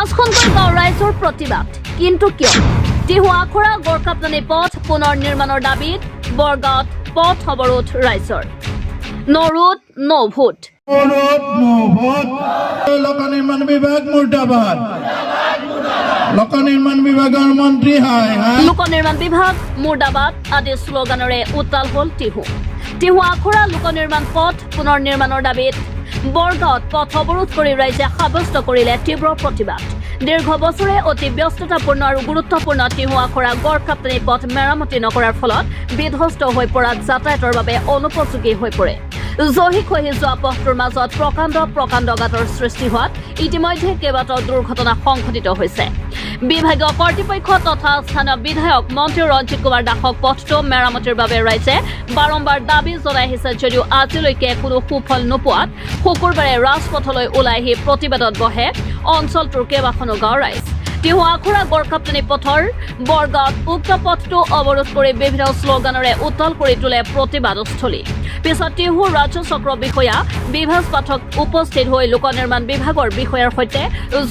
পাঁচখনকৈ গাঁৱৰ ৰাইজৰ প্ৰতিবাদ কিন্তু কিয় টিহু আখৰা গড়কাপ্তানি পথ পুনৰ নিৰ্মাণৰ দাবীত বৰগাঁৱত পথ অৱৰোধ ৰাইজৰ নৰোদ নভোট লোক নিৰ্মাণ বিভাগ মুৰ্দাবাদ লোক নিৰ্মাণ বিভাগৰ মন্ত্ৰী লোক নিৰ্মাণ বিভাগ মুৰ্দাবাদ আদি শ্লোগানেৰে উত্তাল হল টিহু আখৰা লোক নিৰ্মাণ পথ পুনৰ নিৰ্মাণৰ দাবীত বৰগাঁৱত পথ অৱৰোধ কৰি ৰাইজে সাব্যস্ত কৰিলে তীব্ৰ প্ৰতিবাদ দীৰ্ঘ বছৰে অতি ব্যস্ততাপূৰ্ণ আৰু গুৰুত্বপূৰ্ণ টিহু আখৰা গড়কাপ্তানি পথ মেৰামতি নকৰাৰ ফলত বিধ্বস্ত হৈ পৰা যাতায়াতৰ বাবে অনুপযোগী হৈ পৰে জহি খহি যোৱা পথটোৰ মাজত প্ৰকাণ্ড গাঁতৰ সৃষ্টি হোৱাত ইতিমধ্যে কেইবাটাও দুৰ্ঘটনা সংঘটিত হৈছে বিভাগীয় কৰ্তৃপক্ষ তথা স্থানীয় বিধায়ক মন্ত্ৰী ৰঞ্জিত কুমাৰ দাসক পথটো মেৰামতিৰ বাবে ৰাইজে বাৰম্বাৰ দাবী জনাই আহিছে যদিও আজিলৈকে কোনো সুফল নোপোৱাত শুকুৰবাৰে ৰাজপথলৈ ওলাই আহি প্ৰতিবাদত বহে অঞ্চলটোৰ কেইবাখনো গাঁৱৰ ৰাইজ টিহু আখৰা গড়কাপ্তানি পথৰ বৰগাঁৱত উক্ত পথটো অৱৰোধ কৰি বিভিন্ন শ্লোগানেৰে উত্তল কৰি তোলে প্ৰতিবাদস্থলী পিছত টিহু ৰাজ্য চক্ৰ বিষয়া বিভাস পাঠক উপস্থিত হৈ লোক নিৰ্মাণ বিভাগৰ বিষয়াৰ সৈতে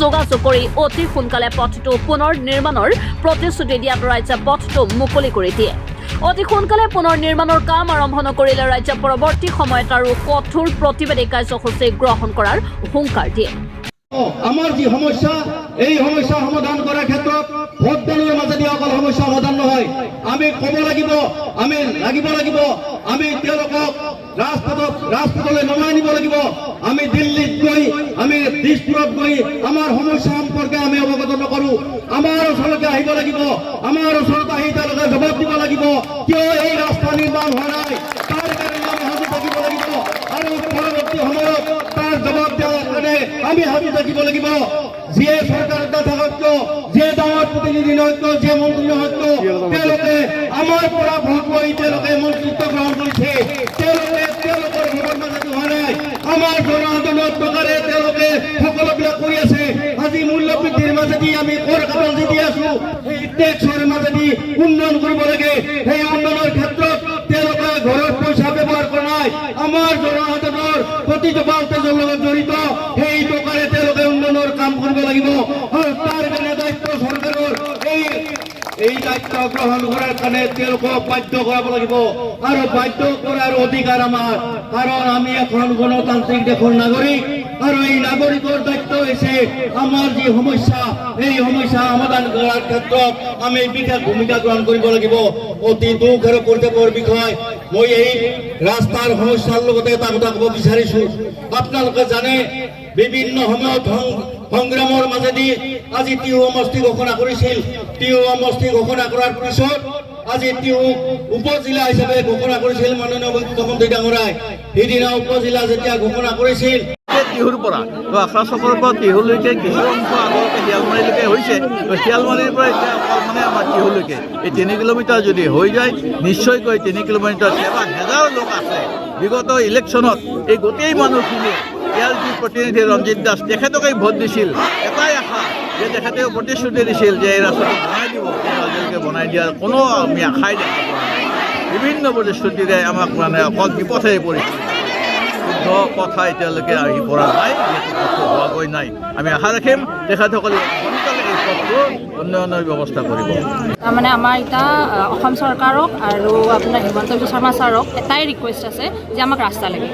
যোগাযোগ কৰি অতি সোনকালে পথটো পুনৰ নিৰ্মাণৰ প্ৰতিশ্ৰুতি দিয়াত ৰাইজে পথটো মুকলি কৰি দিয়ে অতি সোনকালে পুনৰ নিৰ্মাণৰ কাম আৰম্ভ নকৰিলে ৰাজ্যে পৰৱৰ্তী সময়ত আৰু কঠোৰ প্ৰতিবাদী কাৰ্যসূচী গ্ৰহণ কৰাৰ হুংকাৰ দিয়ে আমাৰ যি সমস্যা এই সমস্যা সমাধান কৰাৰ ক্ষেত্ৰত ভোটদানৰ মাজেদি অকল সমস্যা সমাধান নহয় আমি ক'ব লাগিব আমি তেওঁলোকক ৰাজপথলৈ নমাই নিব লাগিব আমি দিল্লীত গৈ আমি দিছপুৰত গৈ আমাৰ সমস্যা সম্পৰ্কে আমি অৱগত নকৰোঁ আমাৰ ওচৰতে আহিব লাগিব আমাৰ ওচৰত আহি তেওঁলোকে জবাব দিব লাগিব কিয় এই ৰাস্তা নিৰ্মাণ হোৱা নাই তাৰ কাৰণে আমি সাজু থাকিব লাগিব আৰু পৰৱৰ্তী সময়ত তাৰ জবাব দিয়াৰ কাৰণে আমি সাজু থাকিব লাগিব যিয়ে চৰকাৰত নাথাকক কিয় যে ডাঙৰ প্ৰতিনিধি নহয় কিয় যে মন্ত্ৰী নহয় কিয় তেওঁলোকে আমাৰ পৰা ভোট লৈ তেওঁলোকে মন্ত্ৰিত্ব গ্ৰহণ কৰিছে তেওঁলোকৰ ভোটৰ মাজত হোৱা নাই আমাৰ জনসাধাৰণৰ টকাৰে তেওঁলোকে সকলোবিলাক কৰি আছে আজি মূল্য বৃদ্ধিৰ মাজেদি আমি কৰ কাটল দি আছো এই টেক্সৰ মাজেদি উন্নয়ন কৰিব লাগে সেই উন্নয়নৰ ক্ষেত্ৰত তেওঁলোকে ঘৰত পইচা ব্যৱহাৰ কৰা নাই আমাৰ জনসাধাৰণৰ প্ৰতিটো বাল্টেজৰ লগত জড়িত সেই টকাৰে তেওঁলোকে উন্নয়নৰ কাম কৰিব লাগিব আৰু তাৰ কাৰণে দায়িত্ব চৰকাৰৰ এই দায়িত্ব গ্ৰহণ কৰাৰ কাৰণে তেওঁলোকক বাধ্য কৰাব লাগিব আৰু বাধ্য কৰাৰ অধিকাৰ আমাৰ কাৰণ আমি এখন গণতান্ত্ৰিক দেশৰ নাগৰিক আৰু এই নাগৰিকৰ দায়িত্ব হৈছে আমাৰ যি সমস্যা এই সমস্যা সমাধান কৰাৰ ক্ষেত্ৰত আমি বিশেষ ভূমিকা গ্ৰহণ কৰিব লাগিব অতি দুখ আৰু পৰিতাপৰ বিষয় মই এই ৰাস্তাৰ সমস্যাৰ লগতে এটা কথা ক'ব বিচাৰিছোঁ আপোনালোকে জানে বিভিন্ন সময়ত সংগ্ৰামৰ মাজেদি আজি টিহু সমষ্টি ঘোষণা কৰিছিল টিহু সমষ্টি ঘোষণা কৰাৰ পিছত আজি টিহু উপজিলা হিচাপে ঘোষণা কৰিছিল মাননীয় মুখ্যমন্ত্ৰী ডাঙৰাই সিদিনা উপজিলা যেতিয়া ঘোষণা কৰিছিল টিহুৰ পৰা আখৰা চকৰ পৰা টিহুলৈকে কিছু অংশ আগতে শিয়ালমাৰীলৈকে হৈছে শিয়ালমাৰীৰ পৰা এতিয়া অকল মানে আমাৰ টিহুলৈকে এই 3 কিলোমিটাৰ যদি হৈ যায় নিশ্চয়কৈ 3 কিলোমিটাৰ হাজাৰ লোক আছে বিগত ইলেকশ্যনত এই গোটেই মানুহখিনিয়ে ইয়াৰ যি প্ৰতিনিধি ৰঞ্জিত দাস তেখেতকেই ভোট দিছিল এটাই আশা যে তেখেতেও প্ৰতিশ্ৰুতি দিছিল যে এই ৰাস্তাটো বনাই দিব আজিলৈকে বনাই দিয়াৰ কোনো আমি আশাই দেখা পোৱা নাই বিভিন্ন প্ৰতিশ্ৰুতিৰে আমাক মানে অকল বিপথে পৰিছিল শুদ্ধ কথা এতিয়ালৈকে আহি পৰা নাই যিহেতু হোৱাগৈ নাই আমি আশা ৰাখিম তেখেতসকলে সোনকালে এই পথটো উন্নয়নৰ ব্যৱস্থা কৰিব তাৰমানে আমাৰ এতিয়া অসম চৰকাৰক আৰু আপোনাৰ হিমন্ত বিশ্ব শৰ্মা ছাৰক এটাই ৰিকুৱেষ্ট আছে যে আমাক ৰাস্তা লাগে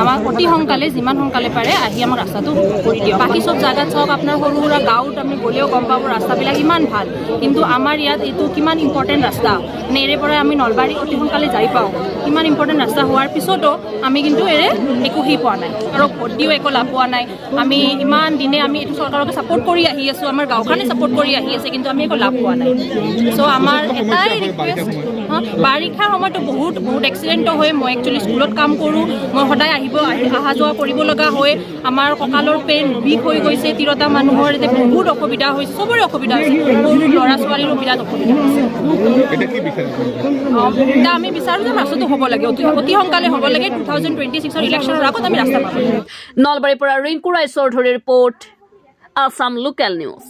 আমাক অতি সোনকালে যিমান সোনকালে পাৰে আহি আমাক ৰাস্তাটো কৰি দিয়ক বাকী চব জাগাত চাওক আপোনাৰ সৰু সুৰা গাঁৱত আপুনি গ'লেও গম পাব ৰাস্তাবিলাক ইমান ভাল কিন্তু আমাৰ ইয়াত এইটো কিমান ইম্পৰ্টেণ্ট ৰাস্তা এৰে পৰা আমি নলবাৰী অতি সোনকালে যাই পাওঁ ইমান ইম্পৰ্টেণ্ট ৰাস্তা হোৱাৰ পিছতো আমি কিন্তু একো পোৱা নাই আৰু ভোট দিও একো লাভ পোৱা নাই আমি ইমান দিনে আমি এইটো চৰকাৰকে ছাপোৰ্ট কৰি আহি আছোঁ আমাৰ গাঁওখনে ছাপোৰ্ট কৰি আহি আছে কিন্তু আমি একো লাভ পোৱা নাই চ' আমাৰ এটাই ৰিকুৱেষ্ট বাৰিষাৰ সময়তো বহুত এক্সিডেণ্টো হয় মই একচুৱেলি স্কুলত কাম কৰোঁ মই সদায় অহা যোৱা কৰিব লগা হয় আমাৰ কঁকালৰ পেইন বিষ হৈ গৈছে তিৰোতা মানুহৰ যে বহুত অসুবিধা হৈছে চবৰে অসুবিধা হৈছে সৰু ল'ৰা ছোৱালীৰো বিৰাট অসুবিধা হৈছে এতিয়া আমি বিচাৰোঁ যে ৰাস্তাটো হ'ব লাগে অতি সোনকালে হ'ব লাগে 2026 ইলেকশ্যনৰ আগত আমি ৰাস্তা পাব নলবাৰীৰ পৰা ৰিংকু ৰায় চৌধুৰীৰ ৰিপৰ্ট আছাম লোকেল নিউজ।